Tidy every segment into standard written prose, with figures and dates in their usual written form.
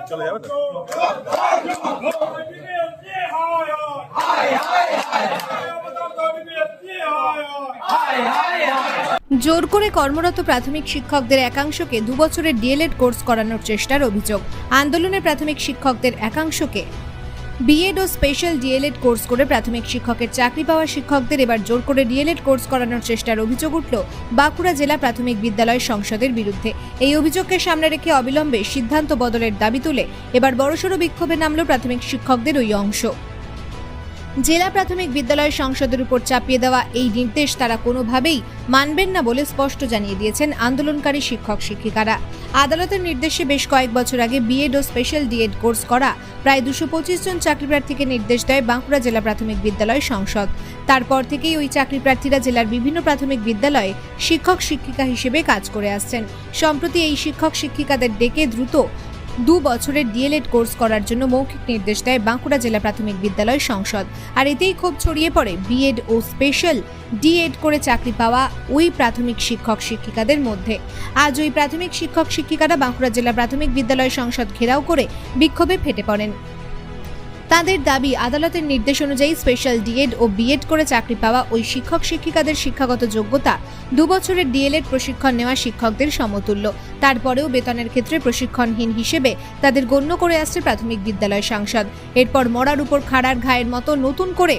চলে যাবে তো। জোর করে কর্মরত প্রাথমিক শিক্ষকদের একাংশকে 2 বছরের ডিএলএড কোর্স করানোর চেষ্টার অভিযোগ। আন্দোলনে প্রাথমিক শিক্ষকদের একাংশকে বিএড ও স্পেশাল ডিএলএড কোর্স করে প্রাথমিক শিক্ষকের চাকরি পাওয়া শিক্ষকদের এবার জোর করে ডিএলএড কোর্স করানোর চেষ্টার অভিযোগ উঠল বাঁকুড়া জেলা প্রাথমিক বিদ্যালয় সংসদের বিরুদ্ধে। এই অভিযোগকে সামনে রেখে অবিলম্বে সিদ্ধান্ত বদলের দাবি তুলে এবার বড়সড় বিক্ষোভে নামল প্রাথমিক শিক্ষকদের ওই অংশ। জেলা প্রাথমিক বিদ্যালয় সংসদের উপর চাপিয়ে দেওয়া এই নির্দেশ তারা কোনোভাবেই মানবেন না বলে স্পষ্ট জানিয়ে দিয়েছেন আন্দোলনকারী শিক্ষক শিক্ষিকারা। আদালতের নির্দেশে বেশ কয়েক বছর আগে বিএড ও স্পেশাল ডিএড কোর্স করা প্রায় 225 জন চাকরি প্রার্থীকে নির্দেশ দেয় বাঁকুড়া জেলা প্রাথমিক বিদ্যালয় সংসদ। তারপর থেকেই ওই চাকরি প্রার্থীরা জেলার বিভিন্ন প্রাথমিক বিদ্যালয়ে শিক্ষক শিক্ষিকা হিসেবে কাজ করে আসছেন। সম্প্রতি এই শিক্ষক শিক্ষিকাদের ডেকে দ্রুত 2 বছরের ডিএলএড কোর্স করার জন্য মৌখিক নির্দেশ দেয় বাঁকুড়া জেলা প্রাথমিক বিদ্যালয় সংসদ। আর এতেই ক্ষোভ ছড়িয়ে পড়ে বিএড ও স্পেশাল ডিএড করে চাকরি পাওয়া ওই প্রাথমিক শিক্ষক শিক্ষিকাদের মধ্যে। আজ ওই প্রাথমিক শিক্ষক শিক্ষিকারা বাঁকুড়া জেলা প্রাথমিক বিদ্যালয় সংসদ ঘেরাও করে বিক্ষোভে ফেটে পড়েন। তাদের দাবি, আদালতের নির্দেশ অনুযায়ী স্পেশাল ডিএড ও বিএড করে চাকরি পাওয়া ওই শিক্ষক শিক্ষিকাদের শিক্ষাগত যোগ্যতা 2 বছরের ডিএলএড প্রশিক্ষণ নেওয়া শিক্ষকদের সমতুল্য। তারপরেও বেতনের ক্ষেত্রে প্রশিক্ষণহীন হিসেবে তাদের গণ্য করে আসছে প্রাথমিক বিদ্যালয় সংসদ। এরপর মরার উপর খাড়ার ঘায়ের মতো নতুন করে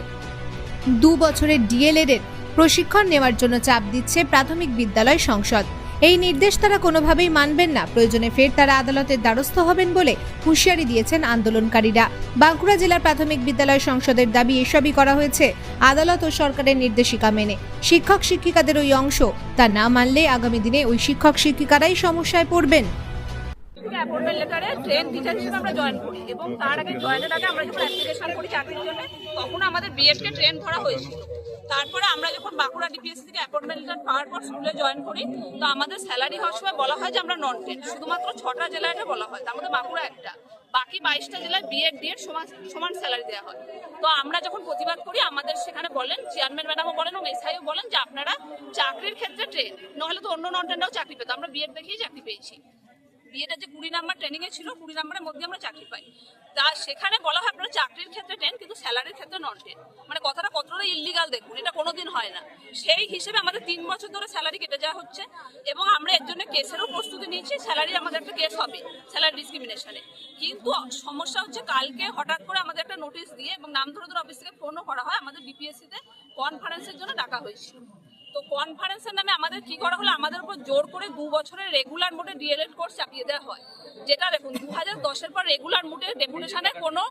2 বছরের ডিএলএড এর প্রশিক্ষণ নেওয়ার জন্য চাপ দিচ্ছে প্রাথমিক বিদ্যালয় সংসদ। এই নির্দেশ তারা কোনোভাবেই মানবেন না, প্রয়োজনে ফের তারা আদালতের দ্বারস্থ হবেন বলে হুঁশিয়ারি দিয়েছেন আন্দোলনকারীরা। বাঁকুড়া জেলার প্রাথমিক বিদ্যালয় সংসদের দাবি, এসবই করা হয়েছে আদালত ও সরকারের নির্দেশিকা মেনে। শিক্ষক শিক্ষিকাদের ওই অংশ তা না মানলে আগামী দিনে ওই শিক্ষক শিক্ষিকারাই সমস্যায় পড়বেন। অ্যাপয়েন্টমেন্ট লেটারে ট্রেন টিচার হিসেবে আমরা জয়েন করি এবং তার আগে জয়েনের আগে আমরা যখন অ্যাপ্লিকেশন করি চাকরির জন্য তখন আমাদের বিএডকে ট্রেন ধরা হয়েছিল। তারপরে আমরা যখন বাঁকুড়া ডিপিএসসি থেকে অ্যাপয়েন্টমেন্ট লেটার পাওয়ার পর স্কুলে জয়েন করি তো আমাদের স্যালারি হওয়ার সময় বলা হয় যে আমরা নন টেন, শুধুমাত্র 6টা জেলায় এটা বলা হয়, তার মধ্যে বাঁকুড়া একটা, বাকি 22টা জেলায় বিএড ডিএড সমান স্যালারি দেওয়া হয়। তো আমরা যখন প্রতিবাদ করি আমাদের সেখানে বলেন, চেয়ারম্যান ম্যাডামও বলেন এবং এসআইও বলেন যে আপনারা চাকরির ক্ষেত্রে ট্রেন, নাহলে তো অন্য নন টেনরাও চাকরি পেত। আমরা বিএড দেখেই চাকরি পেয়েছি। বিএডের যে 20 নাম্বার ট্রেনিং এ ছিল 20 নাম্বারের মধ্যে আমরা চাকরি পাই। তা সেখানে বলা হয় আপনারা চাকরির ক্ষেত্রে টেন কিন্তু স্যালারির ক্ষেত্রে নন টেন। মানে কথাটা কতটা ইলিগাল দেখুন, এটা কোনোদিন হয় না। সেই হিসেবে আমাদের 3 বছর ধরে স্যালারি কেটে যাওয়া হচ্ছে এবং আমরা এর জন্য কেসেরও প্রস্তুতি নিয়েছি। স্যালারি আমাদের একটা কেস হবে স্যালারি ডিসক্রিমিনেশনে। কিন্তু সমস্যা হচ্ছে কালকে হঠাৎ করে আমাদের একটা নোটিশ দিয়ে এবং নাম ধরে অফিস থেকে ফোনও করা হয়, আমাদের ডিপিএসসিতে কনফারেন্সের জন্য ডাকা হয়েছিল। তো কনফারেন্সের নামে আমাদের কি করা হলো, আমাদের উপর জোর করে 2 বছরের রেগুলার মোডে ডিএলএড কোর্স চাপিয়ে দেওয়া হয়। যেটা দেখুন 2010-এর পর রেগুলার মোডে ডেপুটেশনে কোনো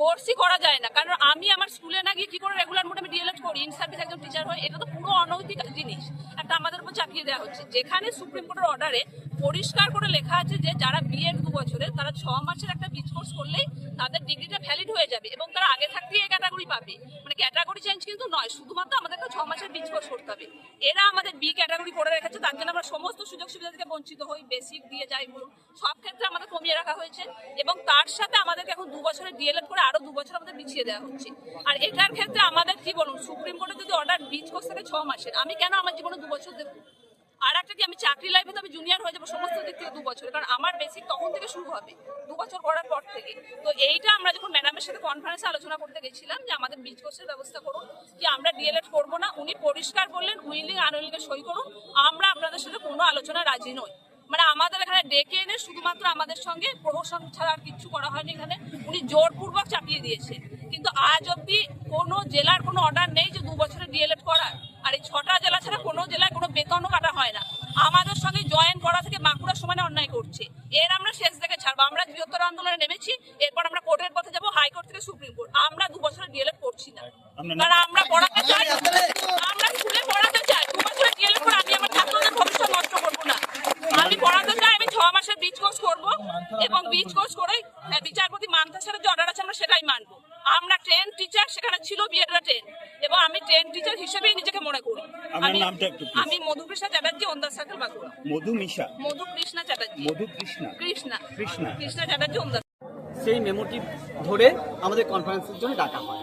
কোর্সই করা যায় না, কারণ আমি আমার স্কুলে না গিয়ে কি করে রেগুলার মোডে আমি ডিএলএড করি, ইন সার্ভিস একজন টিচার হয়, এটা তো পুরো অনৈতিক জিনিস একটা আমাদের উপর চাপিয়ে দেওয়া হচ্ছে। যেখানে সুপ্রিম কোর্টের অর্ডারে পরিষ্কার করে লেখা আছে যে যারা বিএড 2 বছরের তারা 6 মাসের একটা বিচ কোর্স করলেই তাদের ডিগ্রিটা ভ্যালিড হয়ে যাবে এবং তারা আগে থাকতেই এই ক্যাটাগরি পাবে। মানে ক্যাটাগরি চেঞ্জ কিন্তু নয়, শুধুমাত্র আমাদেরকে 6 মাসের বিচ কোর্স করতে হবে। এরা আমাদের বি ক্যাটাগরি করে রেখেছে, তার জন্য আমরা সমস্ত সুযোগ সুবিধা থেকে বঞ্চিত হই। বেসিক দিয়ে যাই বলুন, সব ক্ষেত্রে আমাদের কমিয়ে রাখা হয়েছে এবং তার সাথে আমাদেরকে এখন 2 বছরের ডিএলএড করে আরো 2 বছর আমাদের পিছিয়ে দেওয়া হচ্ছে। আর এটার ক্ষেত্রে আমাদের কি বলুন, সুপ্রিম কোর্টে যদি অর্ডার বিচ কোর্স থেকে 6 মাসের, আমি কেন আমার জীবনে 2 বছর দেবো? আর একটা কি, আমি চাকরি লাইফে তো আমি জুনিয়র হয়ে যাবো সমস্ত দিক থেকে 2 বছর, কারণ আমার বেসিক তখন থেকে শুরু হবে 2 বছর করার পর থেকে। তো এইটা আমরা যখন ম্যাডামের সাথে কনফারেন্সে আলোচনা করতে গেছিলাম যে আমাদের বিচ কোর্সের ব্যবস্থা করুন, কি আমরা ডিএলএড করবো না, উনি পরিষ্কার বললেন উইলিং আনউইলিং এ সই করুন, আমরা আপনাদের সাথে কোনো আলোচনা রাজি নই। মানে আমাদের এখানে ডেকে এনে শুধুমাত্র আমাদের সঙ্গে প্রহসন ছাড়া আর কিছু করা হয়নি। এখানে উনি জোরপূর্বক চাপিয়ে দিয়েছে, কিন্তু আজ অব্দি কোনো জেলার কোনো অর্ডার নেই যে 2 বছরের ডিএলএড করার। আর এই 6টা জেলা ছাড়া কোনো জেলায় কোনো বেতনও কাটা হয় না। আমাদের সঙ্গে জয়েন করা থেকে বাঁকুড়া সমানে অন্যায় করছে। এর আমরা শেষ দেখে ছাড়বো। আমরা বৃহত্তর আন্দোলনে নেমেছি, এরপর আমরা কোর্টের পথে যাবো, হাইকোর্ট থেকে সুপ্রিম কোর্ট। আমরা 2 বছরের ডিএলএড করছি না, কারণ আমরা পড়াতে চাই, আমরা স্কুলে পড়াতে চাই। 2 বছরের ডিএলএড করে আমি আমার ছাত্রদের ভবিষ্যৎ নষ্ট করবো না। আমি পড়াতে চাই, আমি 6 মাসের বিচ কোর্স করবো এবং বিচ কোর্স করে বিচারপতি মানতা স্যারের যে অর্ডার আছে আমরা সেটাই মানবো। আমরা ট্রেন টিচার, সেখানে ছিল বিএডরা ট্রেন এবং আমি ট্রেন টিচার হিসেবেই নিজেকে মনে করি। আমি মধুকৃষ্ণা চ্যাটার্জি, ওন্দার সার্কেল বাঁকুড়া। মধুকৃষ্ণা চ্যাটার্জি, কৃষ্ণা চ্যাটার্জি, ওন্দার। সেই মেমোটি ধরে আমাদের কনফারেন্সের জন্য ডাকা হয়।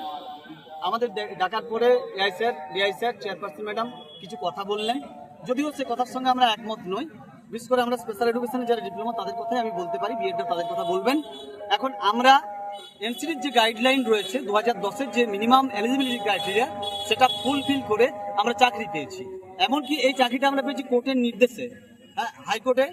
আমাদের ডাকার পরে ডিআই স্যার চেয়ারপারসন ম্যাডাম কিছু কথা বললেন, যদিও সে কথার সঙ্গে আমরা একমত নই। বিশেষ করে আমরা স্পেশাল এডুকেশনে যারা ডিপ্লোমা তাদের কথাই আমি বলতে পারি, বিএডও তাদের কথা বলবেন। এখন আমরা এনসিটির যে গাইডলাইন রয়েছে 2010-এর যে মিনিমাম এলিজিবিলিটি ক্রাইটেরিয়া, সেটা ফুলফিল করে আমরা চাকরি পেয়েছি। এমনকি এই চাকরিটা আমরা পেয়েছি কোর্টের নির্দেশে। হাইকোর্টে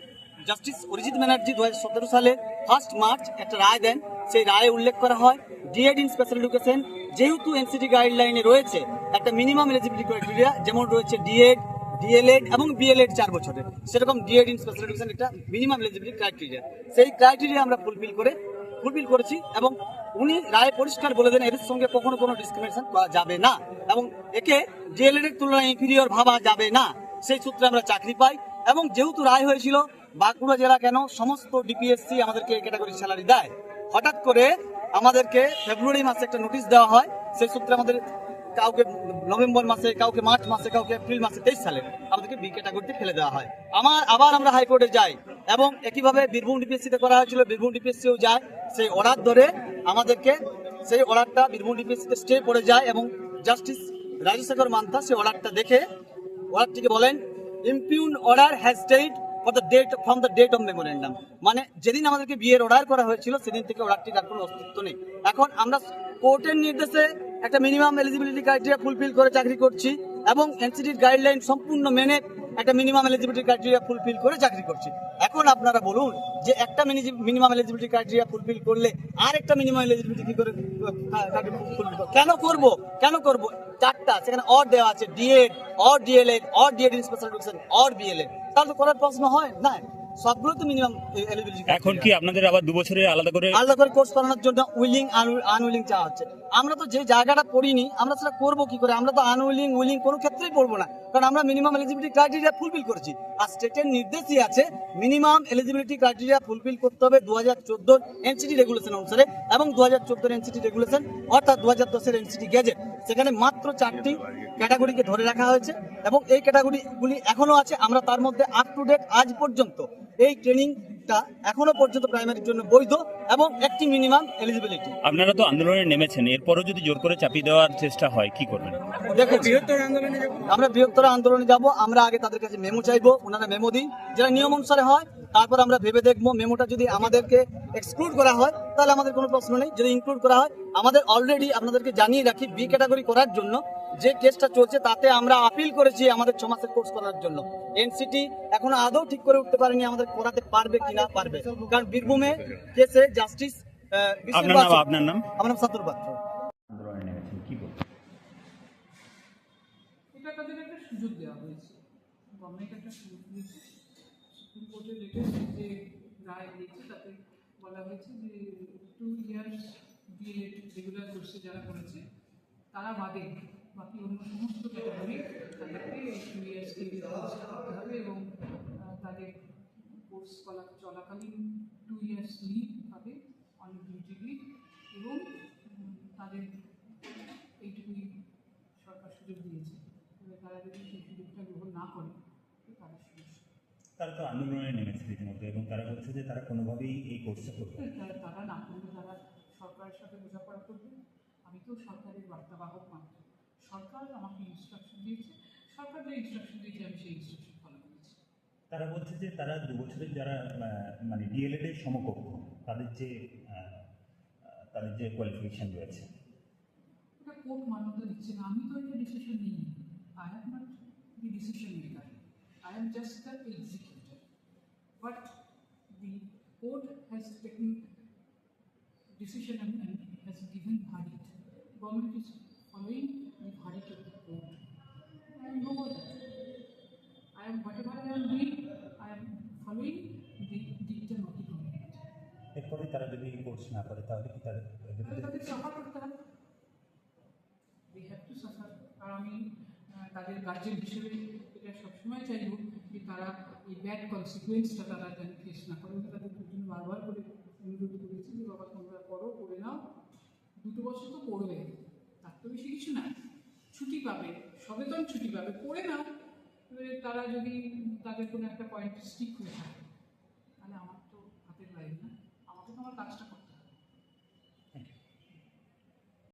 জাস্টিস অরিজিৎ ব্যানার্জি 2017 সালে 1 মার্চ একটা রায় দেন। সেই রায়ে উল্লেখ করা হয় ডিএড ইন স্পেশাল এডুকেশন যেহেতু এনসিটি গাইডলাইনে রয়েছে একটা মিনিমাম এলিজিবিলিটি ক্রাইটেরিয়া, যেমন রয়েছে ডিএড, ডিএলএড এবং বিএলএড 4 বছরের, সেরকম ডিএড ইন স্পেশাল এডুকেশন একটা মিনিমাম এলিজিবিলিটি ক্রাইটেরিয়া। সেই ক্রাইটেরিয়া আমরা ফুলফিল করেছি এবং উনি রায় পরিষ্কার বলে দেন এর সঙ্গে কখনো কোনো ডিসক্রিমিনেশন করা যাবে না এবং একে ডিএলএড এর তুলনায় ইনফিরিয়র ভাবা যাবে না। সেই সূত্রে আমরা চাকরি পাই এবং যেহেতু রায় হয়েছিল বাঁকুড়া জেলা কেন সমস্ত ডিপিএসসি আমাদেরকে ক্যাটাগরি স্যালারি দেয়, হঠাৎ করে আমাদেরকে ফেব্রুয়ারি মাসে একটা নোটিশ দেওয়া হয়। সেই সূত্রে আমাদের কাউকে নভেম্বর মাসে, কাউকে মার্চ মাসে, কাউকে এপ্রিল মাসে 23 সালে আমাদেরকে বি ক্যাটাগরিতে ফেলে দেওয়া হয়। আবার আমরা হাইকোর্টে যাই এবং একইভাবে বীরভূম ডিপিএসসিতে করা হয়েছিল, বীরভূম ডিপিএসসিও যায়। সেই অর্ডার ধরে আমাদেরকে সেই অর্ডারটা বীরভূম ডিপিএসসিতে স্টে করে যায় এবং জাস্টিস রাজশেখর মান্থা সেই অর্ডারটা দেখে অর্ডারটিকে বলেন impugned order has stayed from the date of memorandum, মানে যেদিন আমাদেরকে বিয়ের অর্ডার করা হয়েছিল সেদিন থেকে অর্ডারটির আর কোনো অস্তিত্ব নেই। এখন আমরা কোর্টের নির্দেশে একটা মিনিমাম এলিজিবিলিটি ক্রাইটেরিয়া ফুলফিল করে চাকরি করছি এবং এনসিটির গাইডলাইন সম্পূর্ণ মেনে একটা মিনিমাম এলিজিবিলিটি ক্রাইটেরিয়া ফুলফিল করে চাকরি করছি। এখন আপনারা বলুন যে একটা মিনিমাম এলিজিবিলিটি ক্রাইটেরিয়া ফুলফিল করলে আর একটা মিনিমাম এলিজিবিলিটি কি করে কেন করব? 4টা সেখানে অর দেওয়া আছে, DEd or DElEd or DEd in special education or BElEd, তাহলে তো করার প্রশ্ন হয় না। সবগুলো তো মিনিমাম এলিজিবিলিটি। এখন কি আপনাদের আবার 2 বছরে আলাদা করে কোর্স করানোর জন্য উইলিং আনউইলিং চাওয়া হচ্ছে? আমরা তো যে জায়গাটা পড়িনি আমরা সেটা করবো কি করে? আমরা তো উইলিং কোনো ক্ষেত্রেই পড়বো না, কারণ আমরা মিনিমাম এলিজিবিলিটি ক্রাইটেরিয়া ফুলফিল করেছি। আর স্টেটের নির্দেশই আছে মিনিমাম এলিজিবিলিটি ক্রাইটেরিয়া ফুলফিল করতে হবে 2014 এনসিটি রেগুলেশন অনুসারে এবং 2014 এনসিটি রেগুলেশন অর্থাৎ 2010-এর এনসিটি গ্যাজেট, সেখানে মাত্র 4টি ক্যাটাগরিকে ধরে রাখা হয়েছে এবং এই ক্যাটাগরিগুলি এখনো আছে। আমরা তার মধ্যে আপ টু ডেট আজ পর্যন্ত এই ট্রেনিংটা এখনো পর্যন্ত প্রাইমারির জন্য বৈধ এবং একটি মিনিমাম এলিজিবিলিটি। আপনারা তো আন্দোলনে নেমেছেন, এরপরও যদি জোর করে চাপিয়ে দেওয়ার চেষ্টা হয় কি করবেন? দেখুন, আমরা বৃহত্তর আন্দোলনে যাব। আমরা আগে তাদের কাছে মেমো চাইবো, ওনারা মেমো দিন, যেটা নিয়ম অনুসারে হয়। তারপর আমরা ভেবে দেখবো মেমোটা যদি আমাদেরকে এক্সক্লুড করা হয় তাহলে আমাদের কোনো প্রশ্ন নেই, যদি ইনক্লুড করা হয় আমাদের অলরেডি আপনাদেরকে জানিয়ে রাখি বি ক্যাটাগরি করার জন্য যে কেসটা চলছে তাতে আমরা আপিল করেছি আমাদের 6 মাসের কোর্স করার জন্য। এনসিটি এখনো আদৌ ঠিক করে উঠতে পারেনি আমাদের করাতে পারবে কিনা পারবে, কারণ বীরভূমে কেসে জাস্টিস আপনার নাম? আমার নাম সাতুর পাত্র। আন্দোলনে নেমেছেন কি বলবেন? এটা তাদের একটা সুযোগ দেওয়া হয়েছে, গভর্নমেন্ট একটা সুযোগ দিয়েছে। সুপ্রিম কোর্টের লেটেস্ট যে রায় দিয়েছে তাতে বলা হয়েছে যে 2 ইয়ার্স বিএড রেগুলার কোর্সে যারা করেছে তারা বাদে বাকি অন্য সমস্ত ক্যাটাগরি তাদেরকে এই 2 ইয়ার্স কোর্সে করতে হবে এবং তাদের কোর্স চলাকালীন 2 ইয়ার্স লিভ পাবে, অন ডিউটি লিভ, এবং তাদের এইটুকুই সরকার সুযোগ দিয়েছে। তারা যদি সেই সুযোগটা গ্রহণ না করে তারা সমস্যা। তারা তো আন্দোলনে নেমেছে রীতিমতো এবং তারা বলছে যে তারা কোনোভাবেই এই কোর্সটা করবে তারা না করলে তারা সরকারের সাথে বোঝাপড়া করবে। আমি তো সরকারের বার্তাবাহক মাত্র, সরকার আমাকে ইনস্ট্রাকশন দিয়েছে, সরকার যে ইনস্ট্রাকশন দিয়েছে আমি সেই ইনস্ট্রাকশন ফলো করেছি। তারা বলছে যে তারা 2 বছরের যারা মানে ডিএলএড এর সমকক্ষ তাদের যে কোয়ালিফিকেশন রয়েছে এটা কোর্ট মান্যতা দিচ্ছে না। আমি তো একটা ডিসিশন নিইনি, I have not the decision maker, I am just the executor, but the court has taken decision and has given verdict. Government is following the verdict of the court. I am no more that. Whatever I am doing, I am following the dictum of the government. এরপরে তারা যদি course না করে তাহলে কি তাদের suffer করতে হবে, they have to suffer। আর আমি তাদের গার্জেন হিসেবে এটা সবসময় চাইব যে তারা এই ব্যাড কনসিকুয়েন্সটা তারা যেন ফেস না করে। তাদের দুজন বারবার করে অনুরোধ করেছি যে বাবা তোমরা করো, করে নাও, 2 বছর তো পড়বে, তার তো বেশি কিছু না, ছুটি পাবে, সবেতন ছুটি পাবে, করে নাও। এবারে তারা যদি তাদের কোনো একটা পয়েন্ট স্টিক হয়ে থাকে তাহলে আমার তো হাতের বাইরে না, আমাকে তো আমার কাজটা